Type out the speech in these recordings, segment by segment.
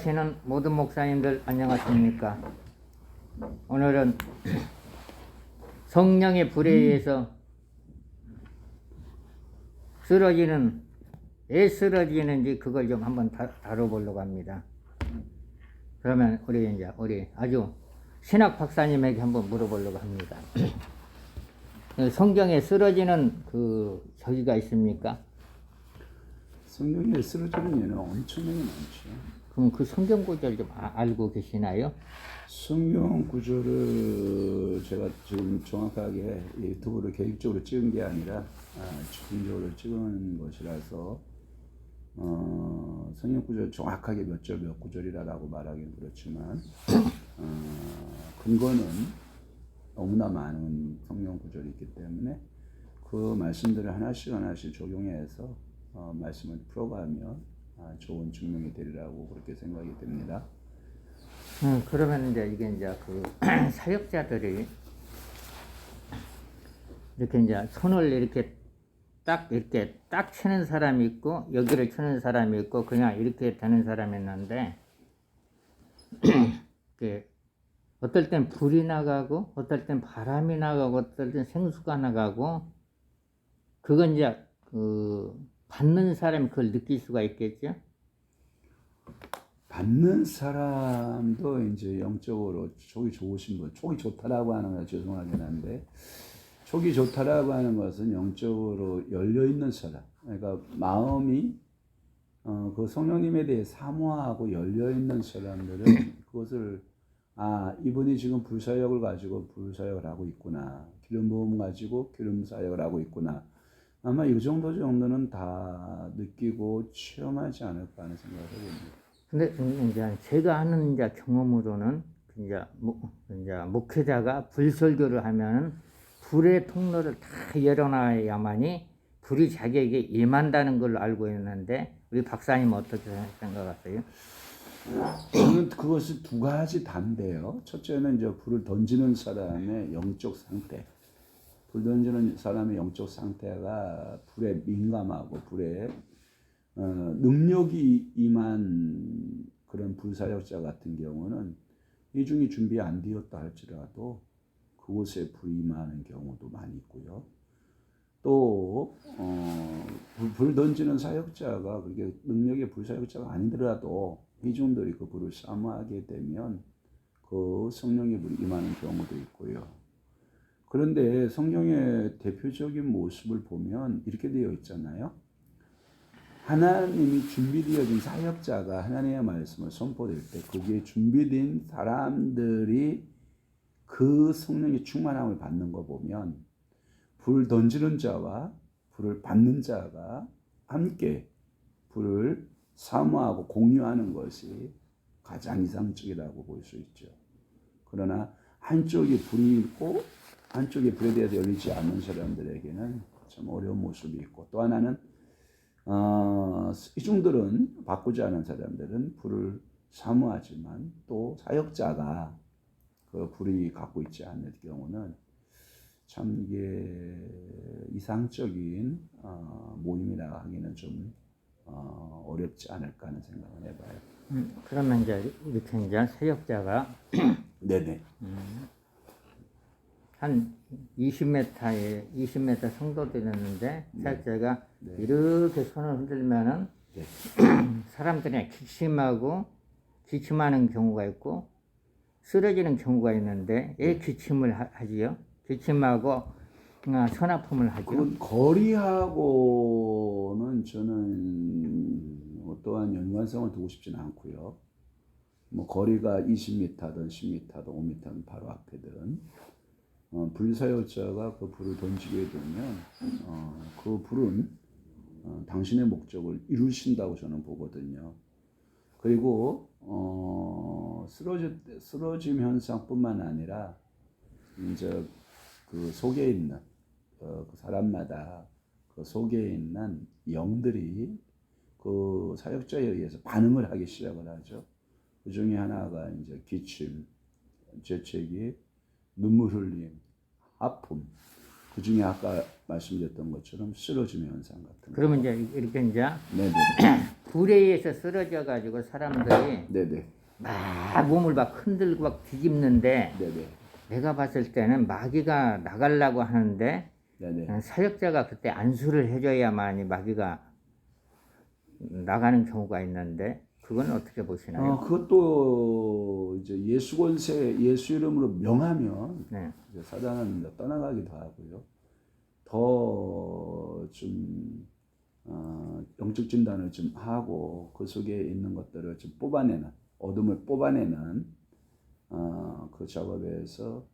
계시는 모든 목사님들 안녕하십니까? 오늘은 성령의 불에 의해서 쓰러지는, 왜 쓰러지는지 그걸 좀 한번 다뤄보려고 합니다. 그러면 우리 아주 신학 박사님에게 한번 물어보려고 합니다. 성경에 쓰러지는 저기가 있습니까? 성경에 쓰러지는 예는 엄청나게 많죠. 그럼 그 성경 구절 좀 알고 계시나요? 성경 구절을 제가 지금 정확하게 유튜브를 계획적으로 찍은 게 아니라 즉흥적으로 찍은 것이라서 성경 구절 정확하게 몇 절 몇 구절이라고 말하기는 그렇지만 근거는 너무나 많은 성경 구절이 있기 때문에 그 말씀들을 하나씩 적용해서 말씀을 풀어가면 좋은 증명이 되리라고 그렇게 생각이 됩니다. 그러면 이게 사역자들이 이렇게 손을 이렇게 딱 치는 사람이 있고, 여기를 치는 사람이 있고, 그냥 이렇게 되는 사람이 있는데, 어떨 땐 불이 나가고, 어떨 땐 바람이 나가고, 어떨 땐 생수가 나가고, 그건 받는 사람이 그걸 느낄 수가 있겠죠? 받는 사람도 이제 영적으로 촉이 좋으신 분, 촉이 좋다라고 하는 건 죄송하긴 한데, 촉이 좋다라고 하는 것은 영적으로 열려있는 사람, 그러니까 마음이 그 성령님에 대해 사모하고 열려있는 사람들은 그것을 이분이 지금 불사역을 가지고 불사역을 하고 있구나, 기름 부음 가지고 기름 사역을 하고 있구나, 아마 이 정도는 다 느끼고 체험하지 않을까 하는 생각을 해봅니다. 근데 이제 제가 하는 경험으로는 목회자가 불설교를 하면 불의 통로를 다 열어놔야만이 불이 자기에게 임한다는 걸로 알고 있는데, 우리 박사님 어떻게 생각하세요? 저는 그것이 두 가지 다인데요. 첫째는 이제 불을 던지는 사람의 영적 상태. 불 던지는 사람의 영적 상태가 불에 민감하고 불에 능력이 임한 그런 불사역자 같은 경우는 이중이 준비 안 되었다 할지라도 그곳에 불이 임하는 경우도 많이 있고요. 또 불 던지는 사역자가 그게 능력의 불사역자가 아니더라도 이중들이 그 불을 사모하게 되면 그 성령의 불이 임하는 경우도 있고요. 그런데 성경의 대표적인 모습을 보면 이렇게 되어 있잖아요. 하나님이 준비되어진 사역자가 하나님의 말씀을 선포될 때 거기에 준비된 사람들이 그 성령의 충만함을 받는 거 보면 불을 던지는 자와 불을 받는 자가 함께 불을 사모하고 공유하는 것이 가장 이상적이라고 볼 수 있죠. 그러나 한쪽이 불이 있고 한쪽에 불에 대해서 열리지 않는 사람들에게는 참 어려운 모습이 있고, 또 하나는 이중들은 바꾸지 않은 사람들은 불을 사모하지만 또 사역자가 그 불이 갖고 있지 않는 경우는 참 이게 이상적인 모임이라 하기는 좀 어렵지 않을까 하는 생각을 해봐요. 그러면 이렇게 사역자가 네네. 한 20m 성도들이 있는데, 사역자가 네. 이렇게 손을 흔들면은 네. 사람들이 기침하는 경우가 있고 쓰러지는 경우가 있는데, 왜 기침을 하지요? 기침하고 손 아픔을 하죠. 그건 거리하고는 저는 어떠한 연관성을 두고 싶지는 않고요. 뭐 거리가 20m든 10m든 5m든 바로 앞에든 불사역자가 그 불을 던지게 되면 그 불은 당신의 목적을 이루신다고 저는 보거든요. 그리고 쓰러짐 현상뿐만 아니라 이제 그 속에 있는 그 사람마다 그 속에 있는 영들이 그 사역자에 의해서 반응을 하기 시작을 하죠. 그 중에 하나가 이제 기침, 재채기, 눈물 흘림, 아픔, 그 중에 아까 말씀드렸던 것처럼 쓰러짐 현상 같은 거. 그러면 이제 이렇게 이제 네네. 불에 의해서 쓰러져 가지고 사람들이 네네. 막 몸을 막 흔들고 막 뒤집는데 네네. 내가 봤을 때는 마귀가 나가려고 하는데 네네. 사역자가 그때 안수를 해줘야만이 마귀가 나가는 경우가 있는데 그건 어떻게 보시나요? 그것도 이제 예수 권세, 예수 이름으로 명하면 네. 이제 사단은 이제 떠나가기도 하고요. 더 좀 영적 진단을 좀 하고 그 속에 있는 것들을 좀 뽑아내는, 어둠을 뽑아내는 그 작업에서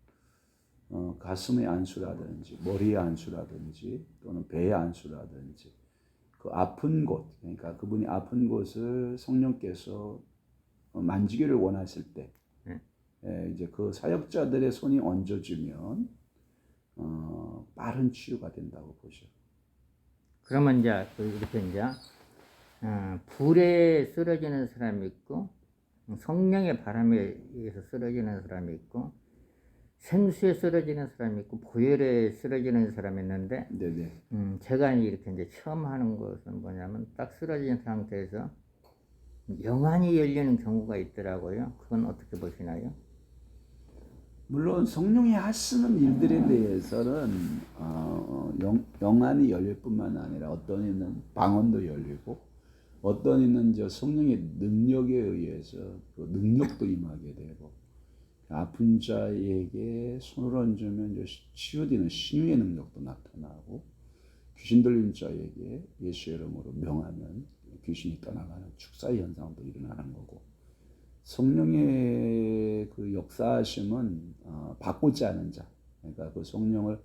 가슴의 안수라든지 머리의 안수라든지 또는 배의 안수라든지 그 아픈 곳, 그러니까 그분이 아픈 곳을 성령께서 만지기를 원하실 때 이제 그 사역자들의 손이 얹어주면 빠른 치유가 된다고 보죠. 그러면 이제 이렇게 이제 불에 쓰러지는 사람이 있고 성령의 바람에 의해서 쓰러지는 사람이 있고 생수에 쓰러지는 사람이 있고 보혈에 쓰러지는 사람이 있는데 네네. 제가 이렇게 이제 처음 하는 것은 뭐냐면 딱 쓰러진 상태에서 영안이 열리는 경우가 있더라고요. 그건 어떻게 보시나요? 물론 성령이 하시는 일들에 대해서는 영안이 열릴 뿐만 아니라 어떤 이는 방언도 열리고 어떤 이는 저 성령의 능력에 의해서 그 능력도 임하게 되고 아픈 자에게 손을 얹으면 이제 치유되는 신유의 능력도 나타나고 귀신 들린 자에게 예수 이름으로 명하면 귀신이 떠나가는 축사의 현상도 일어나는 거고 성령의 그 역사하심은 바꾸지 않은 자, 그러니까 그 성령을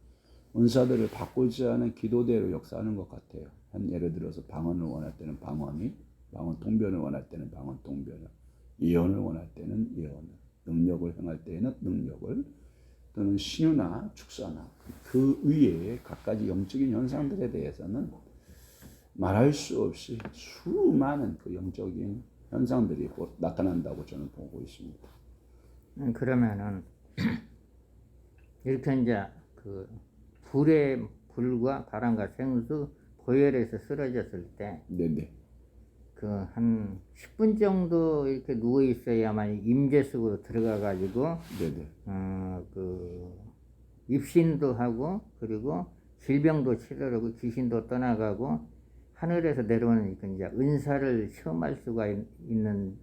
은사들을 바꾸지 않은 기도대로 역사하는 것 같아요. 한 예를 들어서 방언을 원할 때는 방언이, 방언 통변을 원할 때는 방언 통변을, 예언을 원할 때는 예언을, 능력을 행할 때에는 능력을, 또는 신유나 축사나 그 위에 갖가지 영적인 현상들에 대해서는 말할 수 없이 수많은 그 영적인 현상들이 곧 나타난다고 저는 보고 있습니다. 그러면은 이렇게 이제 그 불과 바람과 생수 보혈에서 쓰러졌을 때 네네. 그 한 10분 정도 이렇게 누워 있어야만 임재 속으로 들어가 가지고 네네. 그 입신도 하고 그리고 질병도 치료하고 귀신도 떠나가고 하늘에서 내려오는 이제 은사를 체험할 수가 있는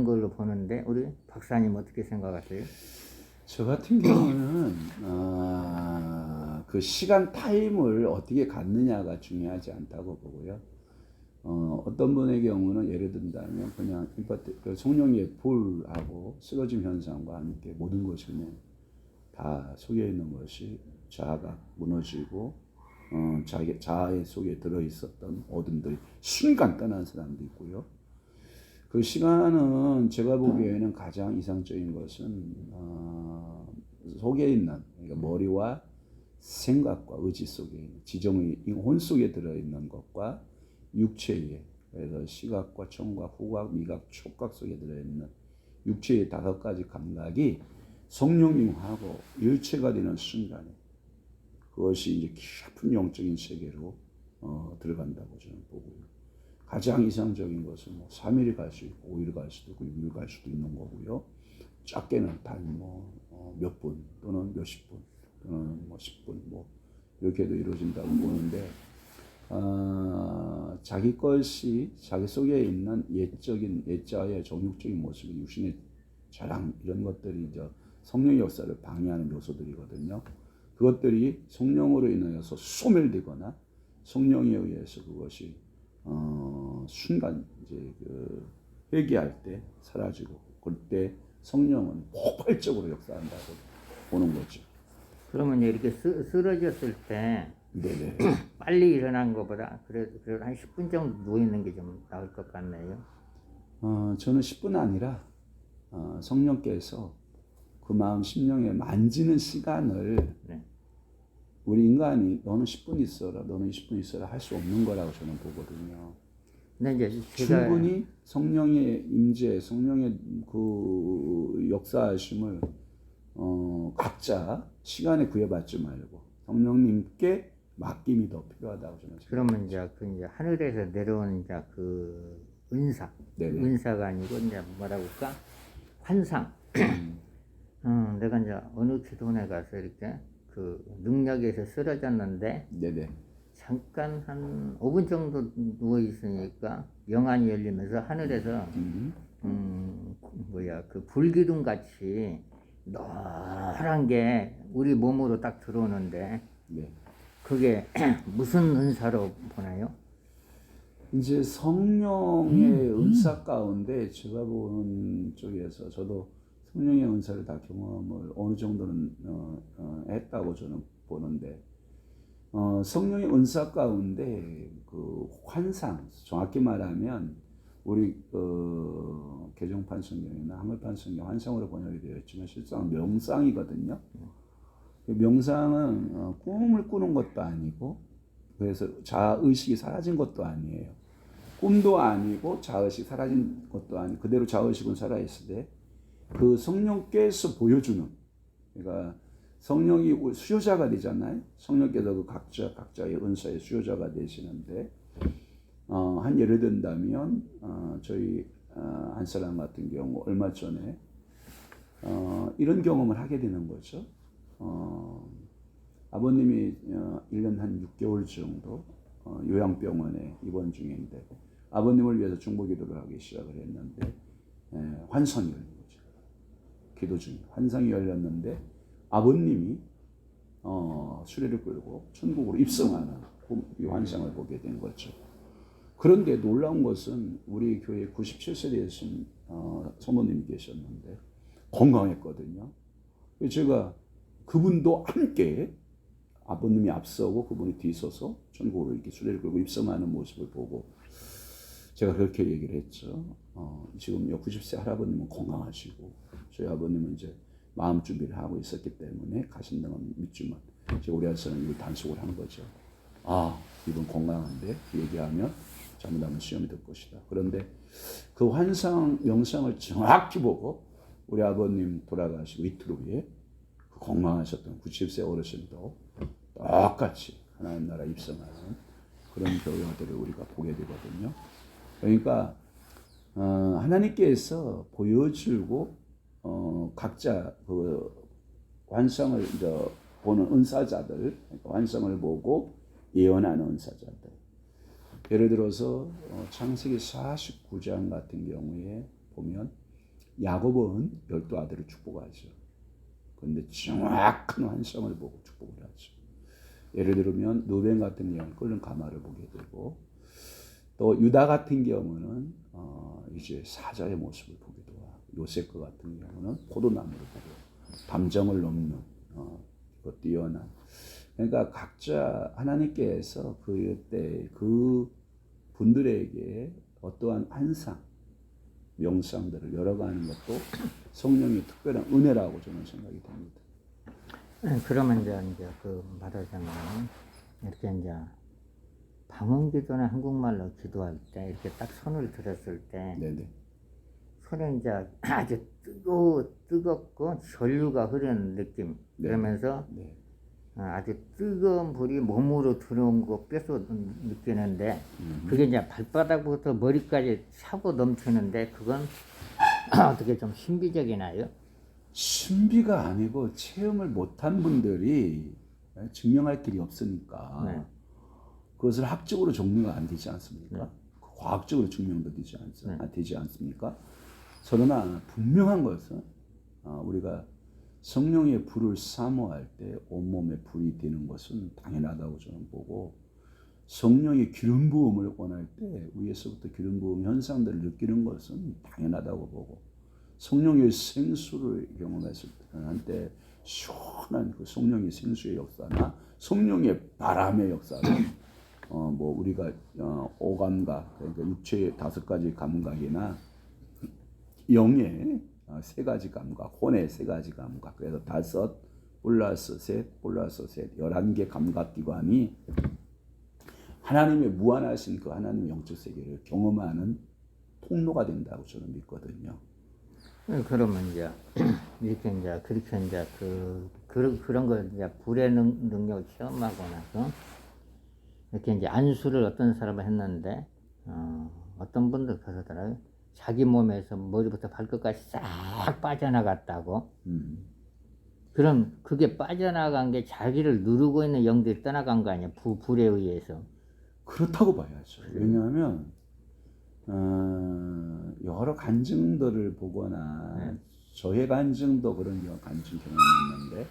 걸로 보는데 우리 박사님 어떻게 생각하세요? 저 같은 경우는 그 시간 타임을 어떻게 갖느냐가 중요하지 않다고 보고요. 어떤 분의 경우는 예를 든다면 그냥 그 성령의 불하고 쓰러짐 현상과 함께 모든 것이 다 속에 있는 것이 자아가 무너지고 자기 자아의 속에 들어 있었던 어둠들이 순간 떠난 사람도 있고요. 그 시간은 제가 보기에는 가장 이상적인 것은 속에 있는 그러니까 머리와 생각과 의지 속에 있는 지정의 혼 속에 들어 있는 것과 육체에 그래서 시각과 청각, 후각, 미각, 촉각 속에 들어 있는 육체의 5가지 감각이 성령님하고 일체가 되는 순간에 그것이 이제 깊은 영적인 세계로 들어간다고 저는 보고요. 가장 이상적인 것은 뭐 3일이 갈 수 있고 5일 갈 수도 있고 6일 갈 수도 있는 거고요. 작게는 단 몇 분 또는 몇십 분 또는 뭐 10분 뭐 이렇게도 이루어진다고 보는데 자기 것이 자기 속에 있는 옛자의 정욕적인 모습이 육신의 자랑 이런 것들이 이제 성령의 역사를 방해하는 요소들이거든요. 그것들이 성령으로 인하여서 소멸되거나 성령에 의해서 그것이 순간 이제 그 회개할 때 사라지고 그때 성령은 폭발적으로 역사한다고 보는 거죠. 그러면 이렇게 쓰러졌을 때 네네. 빨리 일어난 것보다 그래도 한 10분 정도 누워 있는 게 좀 나을 것 같네요. 저는 10분 아니라 성령께서 그 마음 심령에 만지는 시간을 네. 우리 인간이 너는 10분 있어라, 너는 20분 있어라 할 수 없는 거라고 저는 보거든요. 근데 이제 제가 충분히 성령의 임재, 성령의 그 역사하심을 각자 시간에 구애받지 말고 성령님께 맡김이 더 필요하다고 저는 생각합니다. 그러면 이제 그 이제 하늘에서 내려오는 이제 그 은사, 네네. 은사가 아니고 이제 뭐라고 할까? 환상. 내가 이제 어느 기도원에 가서 이렇게 그 능력에서 쓰러졌는데 네네. 잠깐 한 5분 정도 누워 있으니까 영안이 열리면서 하늘에서 그 불기둥 같이 노란 게 우리 몸으로 딱 들어오는데 네. 그게 무슨 은사로 보나요? 이제 성령의 은사 가운데 제가 보는 쪽에서 저도 성령의 은사를 다 경험을 어느 정도는 했다고 저는 보는데 성령의 은사 가운데 그 환상, 정확히 말하면 우리 개정판 성경이나 한글판 성경 환상으로 번역이 되어 있지만 실상 명상이거든요. 명상은 꿈을 꾸는 것도 아니고 그래서 자의식이 사라진 것도 아니에요. 꿈도 아니고 자의식 사라진 것도 아니고 그대로 자의식은 살아있을 때 그 성령께서 보여주는, 그러니까 성령이 수요자가 되잖아요. 성령께서 그 각자의 은사의 수요자가 되시는데 한 예를 든다면 저희 한 사람 같은 경우 얼마 전에 이런 경험을 하게 되는 거죠. 아버님이 1년 한 6개월 정도 요양병원에 입원 중인데 아버님을 위해서 중보기도를 하기 시작을 했는데 환상이 열린 거죠. 기도 중에 환상이 열렸는데 아버님이 수레를 끌고 천국으로 입성하는 이 환상을 보게 된 거죠. 그런데 놀라운 것은 우리 교회 97세 되신 사모님이 계셨는데 건강했거든요. 제가 그분도 함께 아버님이 앞서고 그분이 뒤서서 천국으로 이렇게 수레를 끌고 입성하는 모습을 보고 제가 그렇게 얘기를 했죠. 지금 90세 할아버님은 건강하시고 저희 아버님은 이제 마음 준비를 하고 있었기 때문에 가신다면 믿지만 제가 우리 아저씨는 이걸 단속을 한 거죠. 이분 건강한데 얘기하면 잘못하면 시험이 될 것이다. 그런데 그 환상 영상을 정확히 보고 우리 아버님 돌아가시고 이틀 후에 그 건강하셨던 90세 어르신도 똑같이 하나님 나라 입성하는 그런 교회들을 우리가 보게 되거든요. 그러니까 하나님께서 보여주고 각자 그 환상을 이제 보는 은사자들, 그러니까 환상을 보고 예언하는 은사자들. 예를 들어서 창세기 49장 같은 경우에 보면 야곱은 12아들을 축복하죠. 그런데 정확한 환상을 보고 축복을 하죠. 예를 들면 누벤 같은 경우는 끓는 가마를 보게 되고 또 유다 같은 경우는 이제 사자의 모습을 보기도 하고 요셉 같은 경우는 포도나무를 보고 담정을 넘는 그 뛰어난, 그러니까 각자 하나님께서 그때 그 분들에게 어떠한 환상 명상들을 열어가는 것도 성령의 특별한 은혜라고 저는 생각이 됩니다. 그러면 이제 그 말하자면 이렇게 이제 방언기도나 한국말로 기도할 때 이렇게 딱 손을 들었을 때 네네. 손에 이제 아주 뜨겁고 전류가 흐르는 느낌. 그러면서 네. 아주 뜨거운 불이 몸으로 들어온 거 뼈서 느끼는데 그게 이제 발바닥부터 머리까지 차고 넘치는데 그건 어떻게 좀 신비적이나요? 신비가 아니고 체험을 못한 분들이 증명할 길이 없으니까 네. 그것을 학적으로 증명이 안 되지 않습니까? 네. 과학적으로 증명도 되지 않습니까? 그러나 분명한 것은 우리가 성령의 불을 사모할 때 온몸에 불이 되는 것은 당연하다고 저는 보고 성령의 기름 부음을 원할 때 위에서부터 기름 부음 현상들을 느끼는 것은 당연하다고 보고 성령의 생수를 경험했을 때 시원한 그 성령의 생수의 역사나 성령의 바람의 역사를 뭐 우리가 오감각 그러니까 육체의 5가지 감각이나 영의 3가지 감각, 혼의 3가지 감각, 그래서 5 플러스 3 플러스 3 11개 감각기관이 하나님의 무한하신 그 하나님의 영적 세계를 경험하는 통로가 된다고 저는 믿거든요. 그러면 이제 이렇게 이제 그렇게 이제 그 그런 걸 이제 불의 능력을 체험하고 나서 이렇게 이제 안수를 어떤 사람은 했는데 어떤 분들 그러더라고요. 자기 몸에서 머리부터 발끝까지 싹 빠져나갔다고. 그럼 그게 빠져나간 게 자기를 누르고 있는 영들이 떠나간 거 아니야? 불에 의해서. 그렇다고 봐야죠. 왜냐하면 여러 간증들을 보거나 네. 저의 간증도 그런 간증 경험이 있는데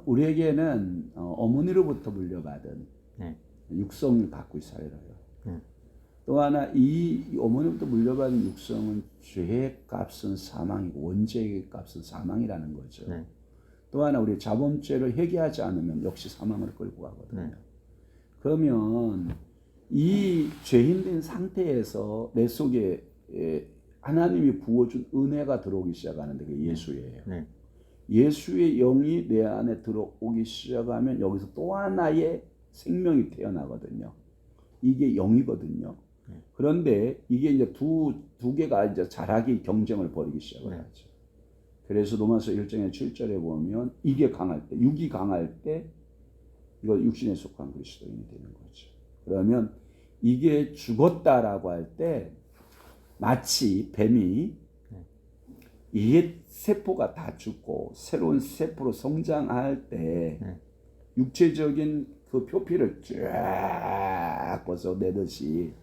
우리에게는 어머니로부터 물려받은 네. 육성을 갖고 살아요. 네. 또 하나 이 어머니부터 물려받은 육성은 죄의 값은 사망이고 원죄의 값은 사망이라는 거죠. 네. 또 하나 우리 자범죄를 회개하지 않으면 역시 사망을 끌고 가거든요. 네. 그러면 이 죄인된 상태에서 내 속에 하나님이 부어준 은혜가 들어오기 시작하는데 그게 예수예요. 네. 예수의 영이 내 안에 들어오기 시작하면 여기서 또 하나의 생명이 태어나거든요. 이게 영이거든요. 그런데 이게 이제 두 개가 이제 자라기 경쟁을 벌이기 시작을 하죠. 그래서 로마서 1장의 7절에 보면 이게 강할 때, 육이 강할 때 이거 육신에 속한 그리스도인이 되는 거죠. 그러면 이게 죽었다라고 할 때 마치 뱀이 이게 세포가 다 죽고 새로운 세포로 성장할 때 육체적인 그 표피를 쫙 벗어내듯이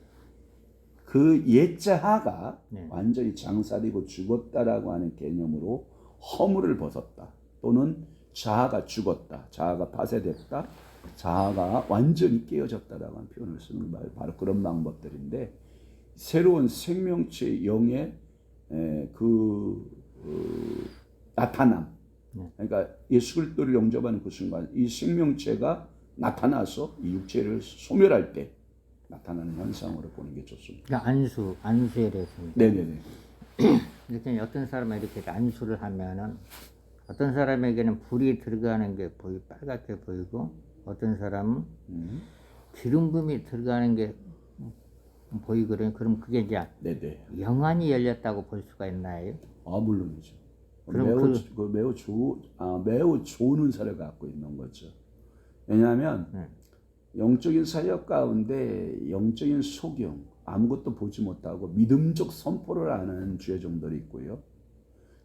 그 옛자아가 완전히 장사되고 죽었다라고 하는 개념으로 허물을 벗었다. 또는 자아가 죽었다. 자아가 파쇄됐다. 자아가 완전히 깨어졌다라고 하는 표현을 쓰는 말 바로 그런 방법들인데 새로운 생명체 영의 나타남. 그러니까 예수 그리스도를 영접하는 그 순간 이 생명체가 나타나서 이 육체를 소멸할 때 나타나는 현상으로 보는 게 좋습니다. 그러니까 안수에 대해서입니다. 네네네. 이렇게 어떤 사람이 이렇게 안수를 하면은 어떤 사람에게는 불이 들어가는 게 빨갛게 보이고 어떤 사람은 기름 부음이 들어가는 게 보이거든요. 그럼 그게 이제 네네. 영안이 열렸다고 볼 수가 있나요? 물론이죠. 그럼 매우 좋은 은사를 갖고 있는 거죠. 왜냐하면 영적인 사역 가운데 영적인 소경, 아무것도 보지 못하고 믿음적 선포를 하는 주의종들이 있고요.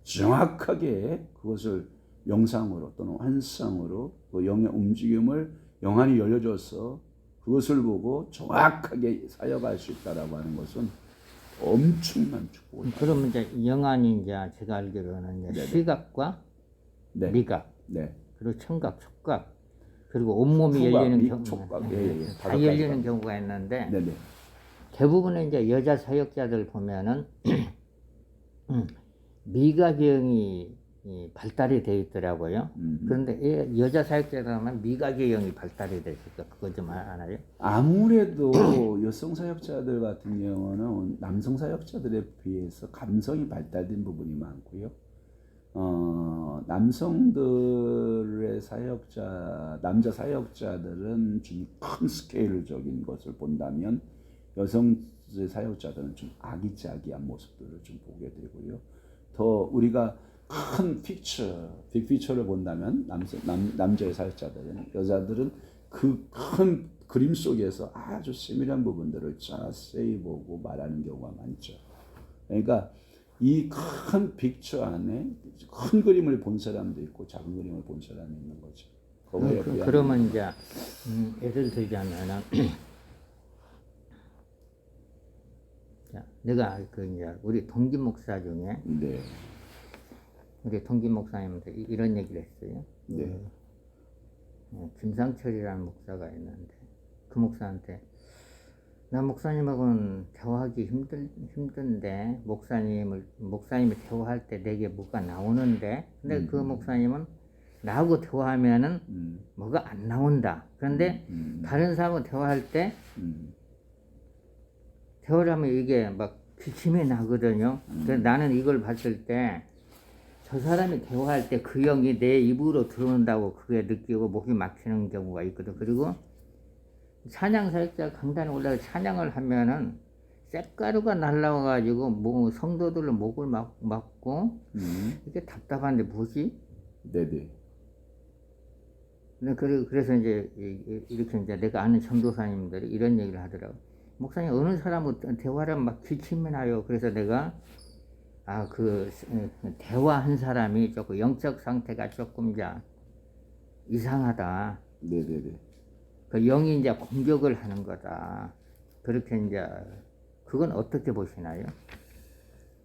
정확하게 그것을 명상으로 또는 환상으로 그 영의 움직임을 영안이 열려줘서 그것을 보고 정확하게 사역할 수 있다라고 하는 것은 엄청난 축복을. 그러면 이제 영안이 이제 제가 알기로는 이제 시각과 미각, 그리고 청각, 촉각, 그리고 온몸이 열리는 경우, 다 열리는 경우가 있는데 대부분의 이제 여자 사역자들 보면은 미각의 영이 발달이 되어 있더라고요. 그런데 여자 사역자들 하면 미각의 영이 발달이 되어 있을까? 그거 좀 아나요? 아무래도 여성 사역자들 같은 경우는 남성 사역자들에 비해서 감성이 발달된 부분이 많고요. 남성들의 남자 사역자들은 좀 큰 스케일적인 것을 본다면 여성 사역자들은 좀 아기자기한 모습들을 좀 보게 되고요. 더 우리가 큰 빅피처를 본다면 남자의 사역자들은 여자들은 그 큰 그림 속에서 아주 세밀한 부분들을 자세히 보고 말하는 경우가 많죠. 그러니까 이 큰 픽처 안에 큰 그림을 본 사람도 있고 작은 그림을 본 사람이 있는 거죠. 그러면 이제 예를 들자면은 내가 이제 우리 동기 목사 중에 우리 동기 목사님한테 이런 얘기를 했어요. 김상철이라는 목사가 있는데 그 목사한테 나 목사님하고는 대화하기 힘든데 목사님이 대화할 때 내게 뭐가 나오는데 근데 그 목사님은 나하고 대화하면은 뭐가 안 나온다. 그런데 다른 사람하고 대화할 때 대화를 하면 이게 막 기침이 나거든요. 그래서 나는 이걸 봤을 때 저 사람이 대화할 때 그 영이 내 입으로 들어온다고 그게 느끼고 목이 막히는 경우가 있거든. 그리고 찬양 사역자 강단에 올라가 찬양을 하면은 쇳가루가 날라와가지고 성도들로 목을 막고 이게 답답한데 뭐지? 네네. 근데 그래서 이제 이렇게 이제 내가 아는 전도사님들이 이런 얘기를 하더라고. 목사님 어느 사람하고 대화를 막 기침이 나요. 그래서 내가 대화한 사람이 조금 영적 상태가 조금 이제 이상하다. 네네네. 그 영이 이제 공격을 하는 거다. 그렇게 이제 그건 어떻게 보시나요?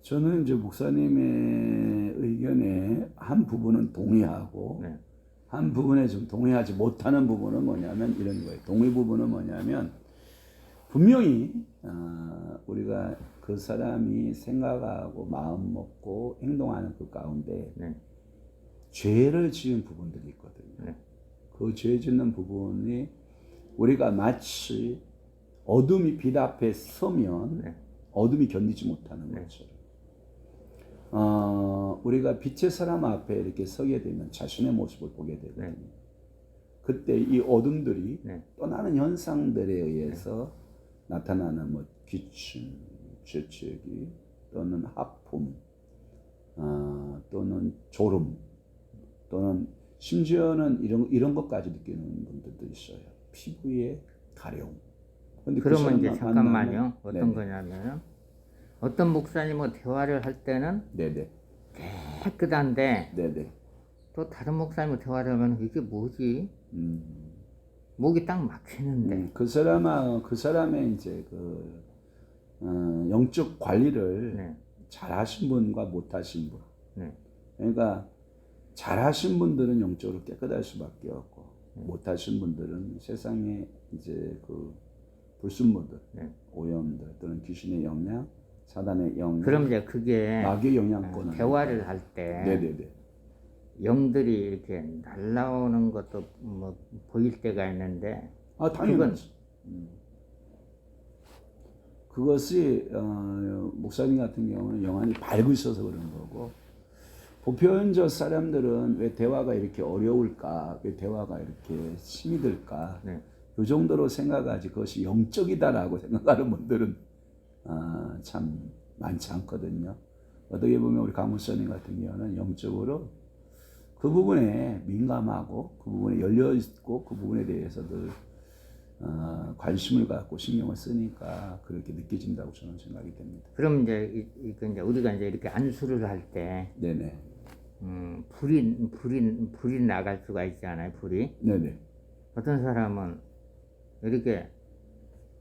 저는 이제 목사님의 의견에 한 부분은 동의하고 네. 한 부분에 좀 동의하지 못하는 부분은 뭐냐면 이런 거예요. 동의 부분은 뭐냐면 분명히 우리가 그 사람이 생각하고 마음 먹고 행동하는 그 가운데 네. 죄를 지은 부분들이 있거든요. 네. 그 죄 짓는 부분이 우리가 마치 어둠이 빛 앞에 서면 네. 어둠이 견디지 못하는 네. 것처럼 우리가 빛의 사람 앞에 이렇게 서게 되면 자신의 모습을 보게 되거든요. 네. 그때 이 어둠들이 네. 떠나는 현상들에 의해서 나타나는 뭐 기침, 재채기 또는 하품, 또는 졸음, 또는 심지어는 이런 것까지 느끼는 분들도 있어요. 피부에 가려움. 근데 그러면 이제 잠깐만요. 어떤 네네. 거냐면 어떤 목사님과 대화를 할 때는 네네. 깨끗한데 네네. 또 다른 목사님과 대화를 하면 이게 뭐지? 목이 딱 막히는데. 그 사람의 이제 영적 관리를 네. 잘하신 분과 못하신 분. 네. 그러니까 잘하신 분들은 영적으로 깨끗할 수밖에 없고 못하신 분들은 세상에 이제 그 불순물들, 네. 오염들 또는 귀신의 영향, 사단의 영향, 그럼 이제 그게 마귀의 영향권을 대화를 할 때 네네네. 영들이 이렇게 날라오는 것도 뭐 보일 때가 있는데 당연하지. 그것이 목사님 같은 경우는 영안이 밝으셔서 그런 거고 보편적 사람들은 왜 대화가 이렇게 어려울까? 왜 대화가 이렇게 힘이 들까? 네. 이 정도로 생각하지 그것이 영적이다라고 생각하는 분들은 참 많지 않거든요. 어떻게 보면 우리 강 목사님 같은 경우는 영적으로 그 부분에 민감하고 그 부분에 열려 있고 그 부분에 대해서도 관심을 갖고 신경을 쓰니까 그렇게 느껴진다고 저는 생각이 됩니다. 그럼 이제 이제 우리가 이제 이렇게 안수를 할 때 네네. 불이 나갈 수가 있잖아요. 불이. 네네. 어떤 사람은 이렇게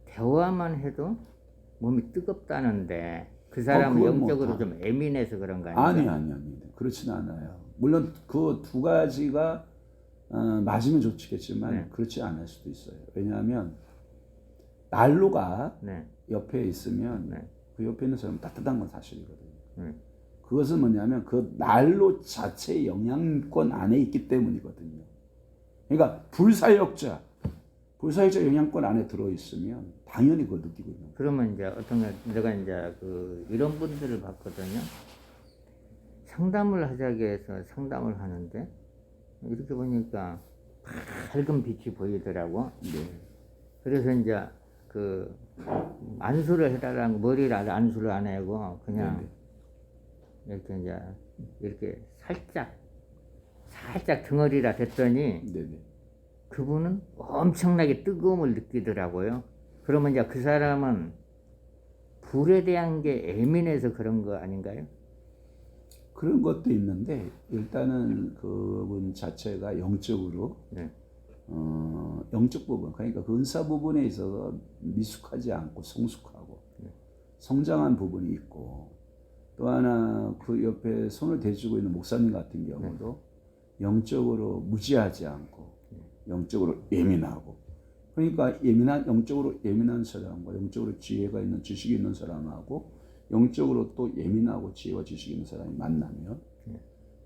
대화만 해도 몸이 뜨겁다는데 그 사람은 그건 뭐 영적으로 다. 좀 예민해서 그런 거 아닌가? 아니. 그렇지는 않아요. 물론 그 두 가지가 맞으면 좋겠지만 네. 그렇지 않을 수도 있어요. 왜냐하면 난로가 네. 옆에 있으면 네. 그 옆에 있는 사람은 따뜻한 건 사실이거든요. 네. 그것은 뭐냐면 그 난로 자체의 영향권 안에 있기 때문이거든요. 그러니까 불사역자 영향권 안에 들어있으면 당연히 그걸 느끼고 있는 거예요. 그러면 이제 어떤 거 내가 이제 이런 분들을 봤거든요. 상담을 하자고 해서 상담을 하는데 이렇게 보니까 밝은 빛이 보이더라고. 네. 그래서 이제 안수를 해달라는 머리를 안수를 안 하고 그냥 이렇게 이제 이렇게 살짝 덩어리라 됐더니 네네. 그분은 엄청나게 뜨거움을 느끼더라고요. 그러면 이제 그 사람은 불에 대한 게 예민해서 그런 거 아닌가요? 그런 것도 있는데 일단은 그분 자체가 영적으로 네. 영적 부분 그러니까 그 은사 부분에 있어서 미숙하지 않고 성숙하고 성장한 부분이 있고 또 하나 그 옆에 손을 대주고 있는 목사님 같은 경우도 영적으로 무지하지 않고 영적으로 예민하고 그러니까 영적으로 예민한 사람과 영적으로 지혜가 있는 지식이 있는 사람하고 영적으로 또 예민하고 지혜와 지식이 있는 사람이 만나면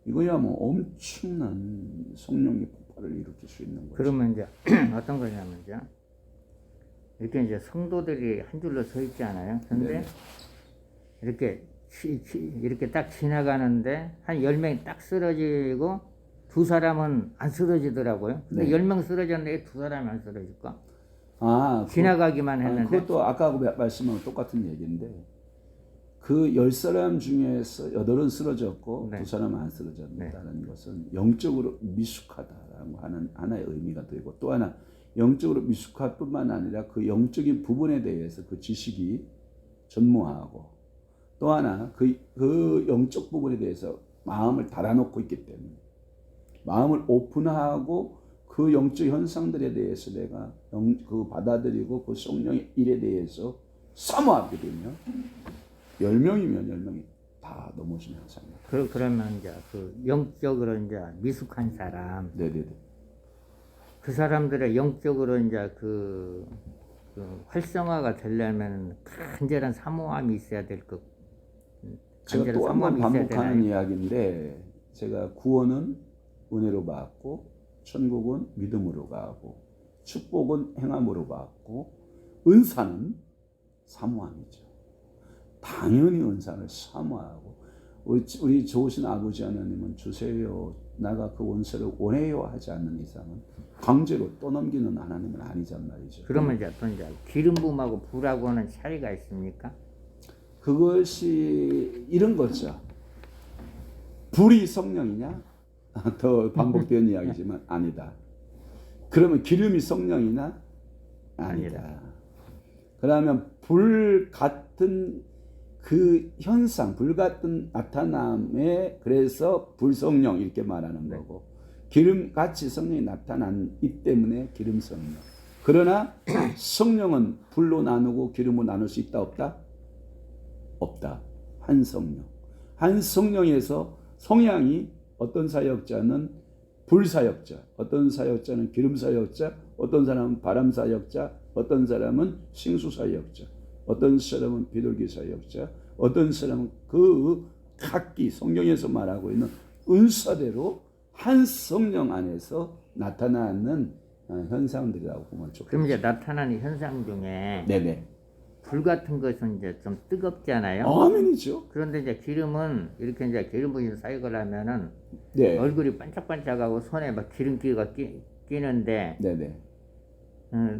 이거야 뭐 엄청난 성령의 폭발을 일으킬 수 있는 거죠. 그러면 이제 어떤 거냐면 이제 이렇게 이제 성도들이 한 줄로 서 있잖아요. 근데 이렇게 딱 지나가는데 한 10명이 딱 쓰러지고 두 사람은 안 쓰러지더라고요. 근데 10명 쓰러졌는데 두 사람이 안 쓰러질까? 지나가기만 했는데. 그것도 아까 말씀한 똑같은 얘기인데 그 10사람 중에서 8은 쓰러졌고 네. 2사람은 안 쓰러졌다는 것은 영적으로 미숙하다라는 하는 하나의 의미가 되고, 또 하나 영적으로 미숙할 뿐만 아니라 그 영적인 부분에 대해서 그 지식이 전무하고, 또 하나 그 영적 부분에 대해서 마음을 달아놓고 있기 때문에 마음을 오픈하고 그 영적 현상들에 대해서 내가 그 받아들이고 그 성령의 일에 대해서 사모하게 되면 10명이면 10명이 다 넘어지는 현상입니다. 그러면 이제 그 영적으로 이제 미숙한 사람, 네네네. 그 사람들의 영적으로 이제 그 활성화가 되려면 간절한 사모함이 있어야 될 것. 제가 또 한 번 반복하는 이야기인데, 제가 구원은 은혜로 받고, 천국은 믿음으로 가고, 축복은 행함으로 받고, 은사는 사모함이죠. 당연히 은사를 사모하고, 우리 좋으신 아버지 하나님은 주세요, 나가 그 은사를 원해요 하지 않는 이상은 강제로 떠넘기는 하나님은 아니란 말이죠. 그러면 이제 또 이제 기름 부음하고 불하고는 차이가 있습니까? 그것이 이런 거죠. 불이 성령이냐? 더 반복된 이야기지만 아니다. 그러면 기름이 성령이나? 아니다. 그러면 불 같은 그 현상, 불 같은 나타남에 그래서 불성령 이렇게 말하는 거고, 기름 같이 성령이 나타나기 때문에 기름 성령. 그러나 성령은 불로 나누고 기름으로 나눌 수 있다 없다? 없다. 한 성령. 한 성령에서 성향이 어떤 사역자는 불사역자, 어떤 사역자는 기름 사역자, 어떤 사람은 바람 사역자, 어떤 사람은 생수 사역자, 어떤 사람은 비둘기 사역자, 어떤 사람은 그 각기 성경에서 말하고 있는 은사대로 한 성령 안에서 나타나는 현상들이라고 보면 좋겠죠. 그럼 이제 나타나는 현상 중에 네네. 불 같은 것은 이제 좀 뜨겁잖아요. 아멘이죠. 그런데 이제 기름은 이렇게 이제 기름 부인 사역을 하면은 네. 얼굴이 반짝반짝하고 손에 막 기름기가 끼는데, 네네.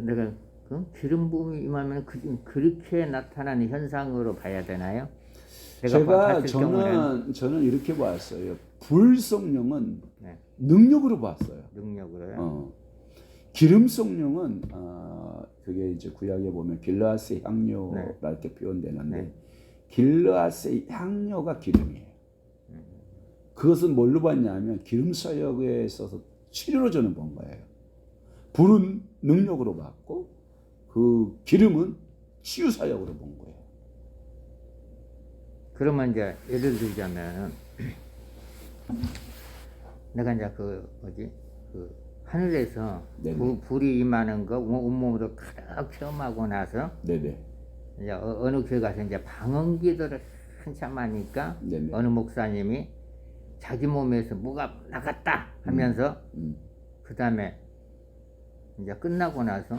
내가 그 기름 부음이 임하면 그렇게 나타나는 현상으로 봐야 되나요? 제가 봤을 경우는 저는 이렇게 봤어요. 불성령은 네, 능력으로 봤어요. 능력으로요. 기름 성령은 그게 이제 구약에 보면 길르앗의 향료라 네. 이렇게 표현되는데, 네. 길르앗의 향료가 기름이에요. 그것은 뭘로 봤냐면 기름 사역에 있어서 치료로 저는 본 거예요. 불은 능력으로 봤고 그 기름은 치유 사역으로 본 거예요. 그러면 이제 예를 들자면 내가 이제 그 하늘에서 네네. 불이 임하는 거 온몸으로 가득 체험하고 나서 네네. 이제 어느 교회 가서 이제 방언기도를 한참 하니까 네네. 어느 목사님이 자기 몸에서 뭐가 나갔다 하면서 그 다음에 이제 끝나고 나서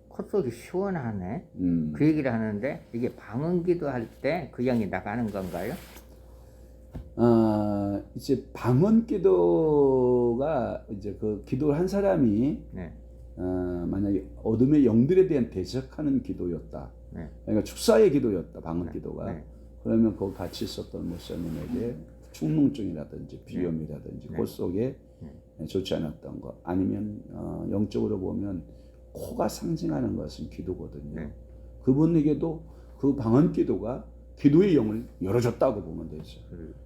콧속이 시원하네 그 얘기를 하는데, 이게 방언기도 할 때 그 양이 나가는 건가요? 이제 방언 기도가 이제 그 기도를 한 사람이 네. 만약에 어둠의 영들에 대한 대적하는 기도였다. 네. 그러니까 축사의 기도였다. 방언 기도가. 네. 그러면 그 같이 있었던 목사님에게 충농증이라든지 비염이라든지 네. 콧 속에 좋지 않았던 것, 아니면 영적으로 보면 코가 상징하는 것은 기도거든요. 네. 그분에게도 그 방언 기도가 기도의 영을 열어줬다고 보면 되죠.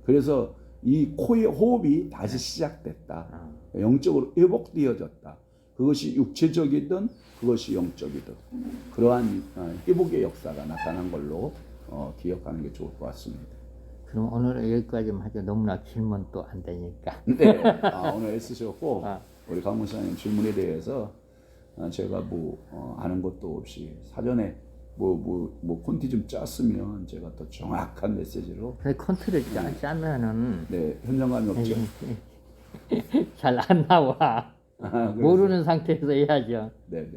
그래서 이 코의 호흡이 다시 시작됐다. 영적으로 회복되어졌다. 그것이 육체적이든 그것이 영적이든 그러한 회복의 역사가 나타난 걸로 기억하는 게 좋을 것 같습니다. 그럼 오늘 여기까지만 하죠. 너무나 길면 또 안 되니까. 네, 오늘 애쓰셨고 우리 강 목사님 질문에 대해서 제가 아는 것도 없이 사전에 콘티 좀 짰으면 제가 더 정확한 메시지로. 근데 컨트를 짜면은 네, 현장감이 없죠. 잘 안 나와. 모르는 상태에서 해야죠. 네.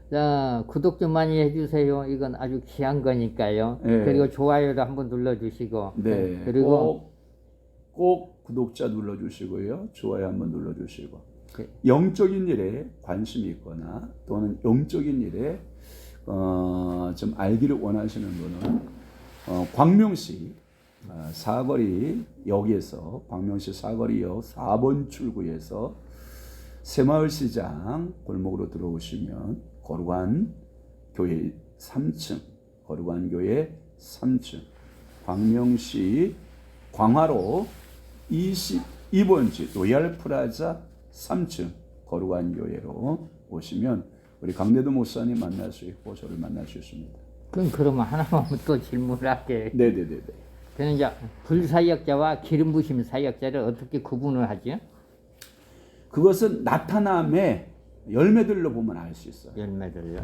자, 구독 좀 많이 해주세요. 이건 아주 귀한 거니까요. 네. 그리고 좋아요도 한번 눌러주시고. 네. 그리고 꼭 구독자 눌러주시고요. 좋아요 한번 눌러주시고. 네. 영적인 일에 관심이 있거나 또는 영적인 일에 좀 알기를 원하시는 분은 광명시 사거리 역에서 광명시 사거리역 4번 출구에서 새마을시장 골목으로 들어오시면 거룩한 교회 3층, 거룩한 교회 3층, 광명시 광화로 22번지 로얄 프라자 3층 거룩한 교회로 오시면 우리 강대도 목사님 만날 수 있고 저를 만날 수 있습니다. 그럼 그러면 하나만 또 질문을 할게. 네네네네. 그는 이제 불사역자와 기름 부심 사역자를 어떻게 구분을 하죠? 그것은 나타남의 열매들로 보면 알 수 있어요. 열매들요.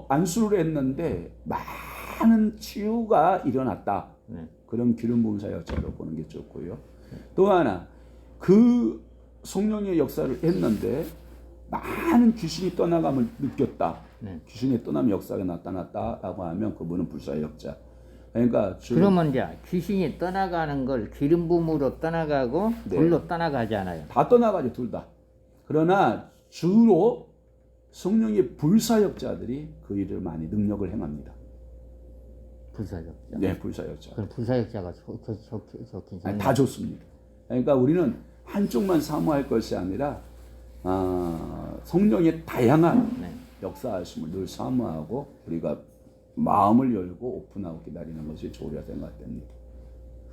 안수를 했는데 많은 치유가 일어났다. 네. 그런 기름 부음 사역자로 보는 게 좋고요. 또 하나 그 성령의 역사를 했는데 많은 귀신이 떠나감을 느꼈다. 네. 귀신이 떠남 역사가 나타났다라고 하면 그분은 불사역자. 그러니까 그러면 이제 귀신이 떠나가는 걸 기름 부음으로 떠나가고 네. 불로 떠나가잖아요. 다 떠나가죠, 둘 다. 그러나 주로 성령의 불사역자들이 그 일을 많이 능력을 행합니다. 불사역자. 네, 불사역자. 그럼 불사역자가 좋긴 아니, 다 좋습니다. 그러니까 우리는 한쪽만 사모할 것이 아니라 성령의 다양한 네. 역사하심을 늘 사모하고 우리가 마음을 열고 오픈하고 기다리는 것이 좋으리라 생각됩니다.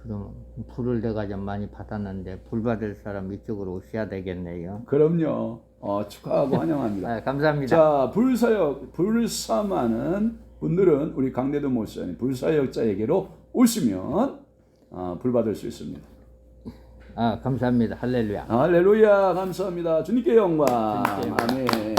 그럼 불을 내가 좀 많이 받았는데 불 받을 사람 이쪽으로 오셔야 되겠네요. 그럼요. 축하하고 환영합니다. 아, 감사합니다. 자, 불사모하는 분들은 우리 강대도 목사님 불사역자에게로 오시면 불 받을 수 있습니다. 감사합니다. 할렐루야. 할렐루야, 감사합니다. 주님께 영광. 주님께 영광. 아멘.